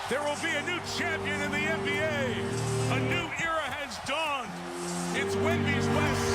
There will be a new champion in the NBA. A new era has dawned. It's Wemby's West.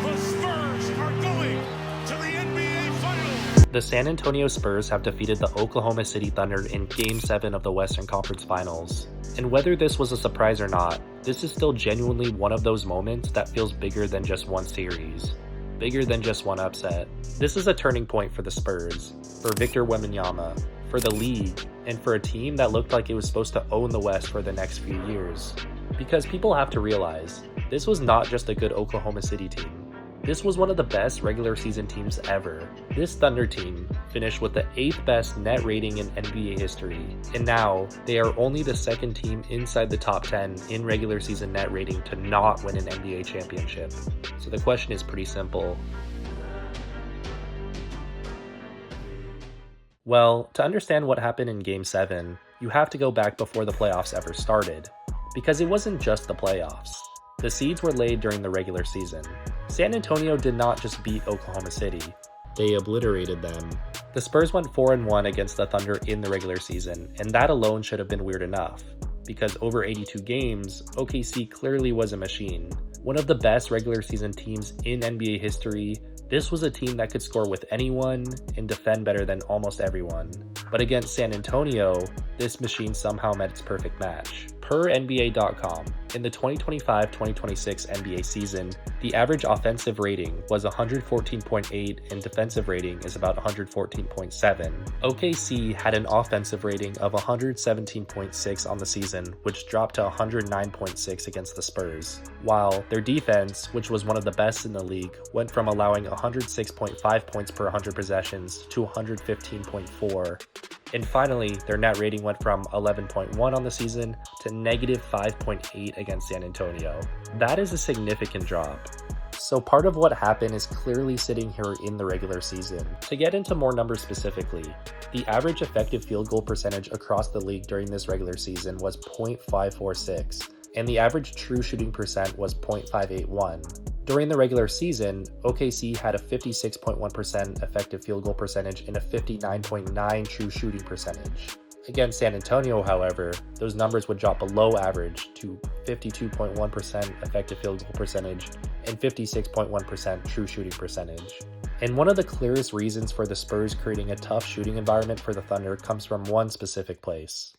The Spurs are going to the NBA Finals. The San Antonio Spurs have defeated the Oklahoma City Thunder in Game 7 of the Western Conference Finals. And whether this was a surprise or not, this is still genuinely one of those moments that feels bigger than just one series. Bigger than just one upset. This is a turning point for the Spurs, for Victor Wembanyama, for the league, and for a team that looked like it was supposed to own the West for the next few years. Because people have to realize, this was not just a good Oklahoma City team. This was one of the best regular season teams ever. This Thunder team finished with the 8th best net rating in NBA history, and now they are only the second team inside the top 10 in regular season net rating to not win an NBA championship. So the question is pretty simple. Well, to understand what happened in Game 7, you have to go back before the playoffs ever started, because it wasn't just the playoffs. The seeds were laid during the regular season. San Antonio did not just beat Oklahoma City, they obliterated them. The Spurs went 4-1 against the Thunder in the regular season, and that alone should have been weird enough, because over 82 games, OKC clearly was a machine. One of the best regular season teams in NBA history, this was a team that could score with anyone and defend better than almost everyone. But against San Antonio, this machine somehow met its perfect match. Per NBA.com, in the 2025-2026 NBA season, the average offensive rating was 114.8 and defensive rating is about 114.7. OKC had an offensive rating of 117.6 on the season, which dropped to 109.6 against the Spurs, while their defense, which was one of the best in the league, went from allowing 106.5 points per 100 possessions to 115.4. And finally, their net rating went from 11.1 on the season to negative 5.8 against San Antonio. That is a significant drop. So part of what happened is clearly sitting here in the regular season. To get into more numbers specifically, the average effective field goal percentage across the league during this regular season was .546, and the average true shooting percent was .581. During the regular season, OKC had a 56.1% effective field goal percentage and a 59.9% true shooting percentage. Against San Antonio, however, those numbers would drop below average to 52.1% effective field goal percentage and 56.1% true shooting percentage. And one of the clearest reasons for the Spurs creating a tough shooting environment for the Thunder comes from one specific place.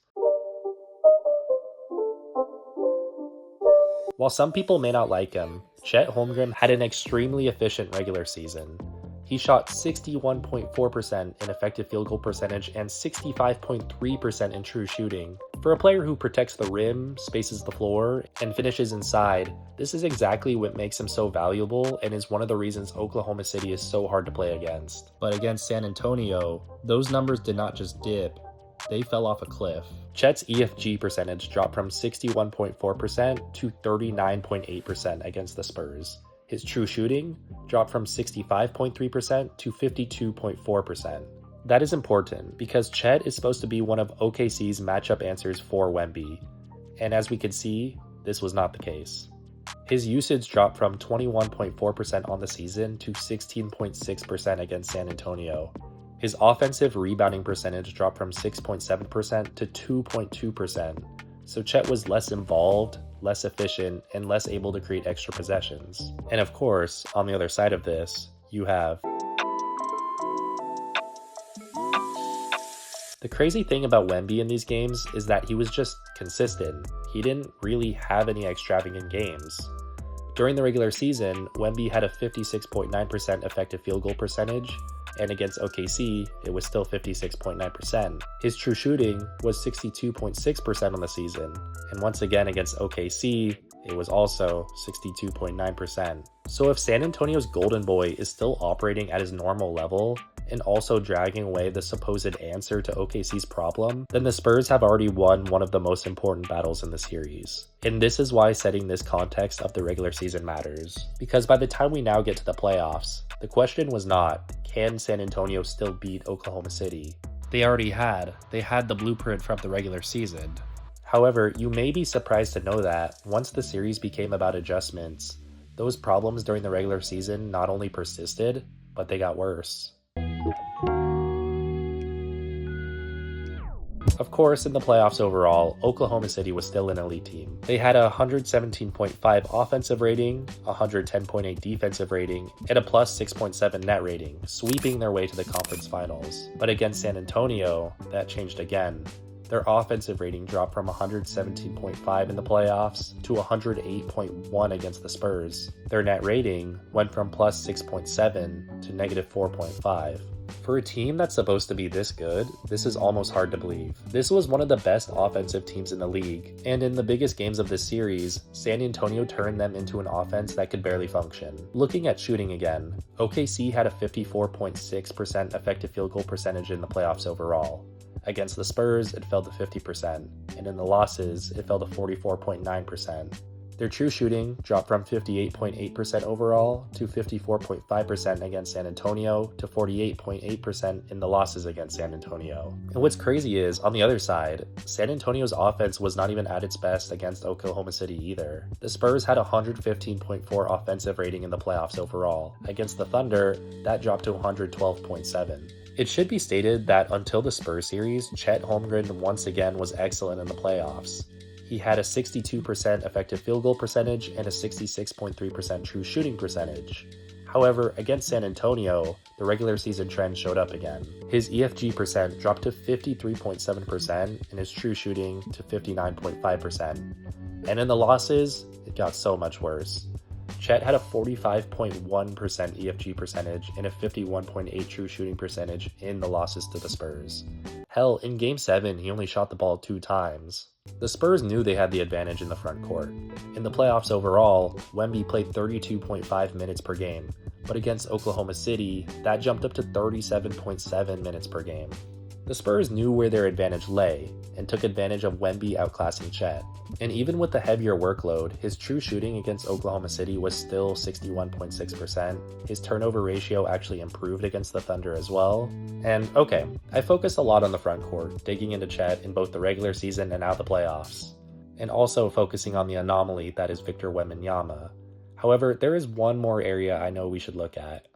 While some people may not like him, Chet Holmgren had an extremely efficient regular season. He shot 61.4% in effective field goal percentage and 65.3% in true shooting. For a player who protects the rim, spaces the floor, and finishes inside, this is exactly what makes him so valuable and is one of the reasons Oklahoma City is so hard to play against. But against San Antonio, those numbers did not just dip, they fell off a cliff. Chet's EFG percentage dropped from 61.4% to 39.8% against the Spurs. His true shooting dropped from 65.3% to 52.4%. That is important because Chet is supposed to be one of OKC's matchup answers for Wemby. And as we could see, this was not the case. His usage dropped from 21.4% on the season to 16.6% against San Antonio. His offensive rebounding percentage dropped from 6.7% to 2.2%, so Chet was less involved, less efficient, and less able to create extra possessions. And of course, on the other side of this, you have the crazy thing about Wemby in these games is that he was just consistent. He didn't really have any extravagant games. During the regular season, Wemby had a 56.9% effective field goal percentage, and against OKC, it was still 56.9%. His true shooting was 62.6% on the season, and once again against OKC, it was also 62.9%. So if San Antonio's golden boy is still operating at his normal level, and also dragging away the supposed answer to OKC's problem, then the Spurs have already won one of the most important battles in the series. And this is why setting this context of the regular season matters. Because by the time we now get to the playoffs, the question was not, can San Antonio still beat Oklahoma City? They already had. They had the blueprint from the regular season. However, you may be surprised to know that once the series became about adjustments, those problems during the regular season not only persisted, but they got worse. Of course, in the playoffs overall, Oklahoma City was still an elite team. They had a 117.5 offensive rating, 110.8 defensive rating, and a plus 6.7 net rating, sweeping their way to the conference finals. But against San Antonio, that changed again. Their offensive rating dropped from 117.5 in the playoffs to 108.1 against the Spurs. Their net rating went from plus 6.7 to negative 4.5. For a team that's supposed to be this good, this is almost hard to believe. This was one of the best offensive teams in the league, and in the biggest games of this series, San Antonio turned them into an offense that could barely function. Looking at shooting again, OKC had a 54.6% effective field goal percentage in the playoffs overall. Against the Spurs, it fell to 50%, and in the losses, it fell to 44.9%. Their true shooting dropped from 58.8% overall to 54.5% against San Antonio to 48.8% in the losses against San Antonio. And what's crazy is, on the other side, San Antonio's offense was not even at its best against Oklahoma City either. The Spurs had a 115.4 offensive rating in the playoffs overall. Against the Thunder, that dropped to 112.7. It should be stated that until the Spurs series, Chet Holmgren once again was excellent in the playoffs. He had a 62% effective field goal percentage and a 66.3% true shooting percentage. However, against San Antonio, the regular season trend showed up again. His EFG percent dropped to 53.7% and his true shooting to 59.5%. And in the losses, it got so much worse. Chet had a 45.1% EFG percentage and a 51.8% true shooting percentage in the losses to the Spurs. Hell, in Game 7, he only shot the ball 2 times. The Spurs knew they had the advantage in the front court. In the playoffs overall, Wemby played 32.5 minutes per game, but against Oklahoma City, that jumped up to 37.7 minutes per game. The Spurs knew where their advantage lay, and took advantage of Wemby outclassing Chet. And even with the heavier workload, his true shooting against Oklahoma City was still 61.6%. His turnover ratio actually improved against the Thunder as well. And okay, I focused a lot on the front court, digging into Chet in both the regular season and now the playoffs. And also focusing on the anomaly that is Victor Wembanyama. However, there is one more area I know we should look at.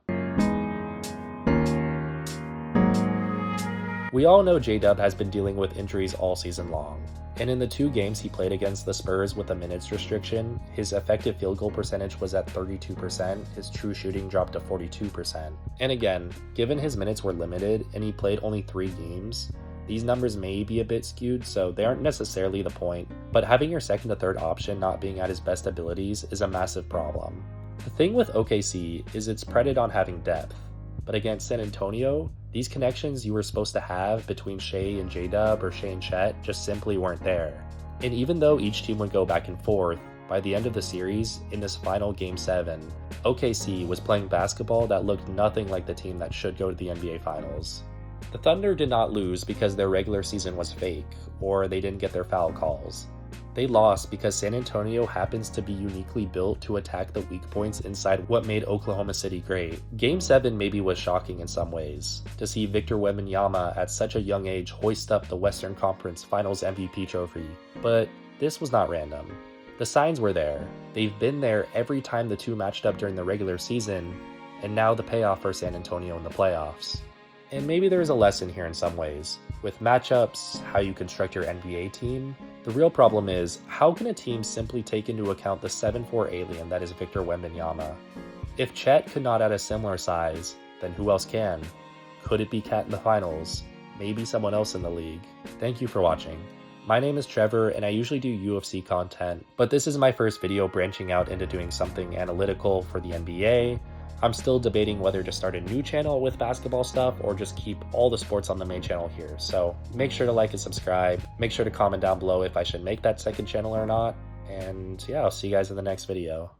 We all know J-Dub has been dealing with injuries all season long, and in the 2 games he played against the Spurs with a minutes restriction, his effective field goal percentage was at 32%, his true shooting dropped to 42%. And again, given his minutes were limited and he played only 3 games, these numbers may be a bit skewed, so they aren't necessarily the point, but having your second to third option not being at his best abilities is a massive problem. The thing with OKC is it's prided on having depth, but against San Antonio, these connections you were supposed to have between Shea and J-Dub or Shea and Chet just simply weren't there. And even though each team would go back and forth, by the end of the series, in this final Game 7, OKC was playing basketball that looked nothing like the team that should go to the NBA Finals. The Thunder did not lose because their regular season was fake, or they didn't get their foul calls. They lost because San Antonio happens to be uniquely built to attack the weak points inside what made Oklahoma City great. Game 7 maybe was shocking in some ways, to see Victor Wembanyama at such a young age hoist up the Western Conference Finals MVP trophy, but this was not random. The signs were there. They've been there every time the two matched up during the regular season, and now the payoff for San Antonio in the playoffs. And maybe there is a lesson here in some ways. With matchups, how you construct your NBA team, the real problem is, how can a team simply take into account the 7'4" alien that is Victor Wembanyama? If Chet could not add a similar size, then who else can? Could it be Cat in the finals? Maybe someone else in the league? Thank you for watching. My name is Trevor, and I usually do UFC content, but this is my first video branching out into doing something analytical for the NBA. I'm still debating whether to start a new channel with basketball stuff or just keep all the sports on the main channel here. So make sure to like and subscribe. Make sure to comment down below if I should make that second channel or not. And yeah, I'll see you guys in the next video.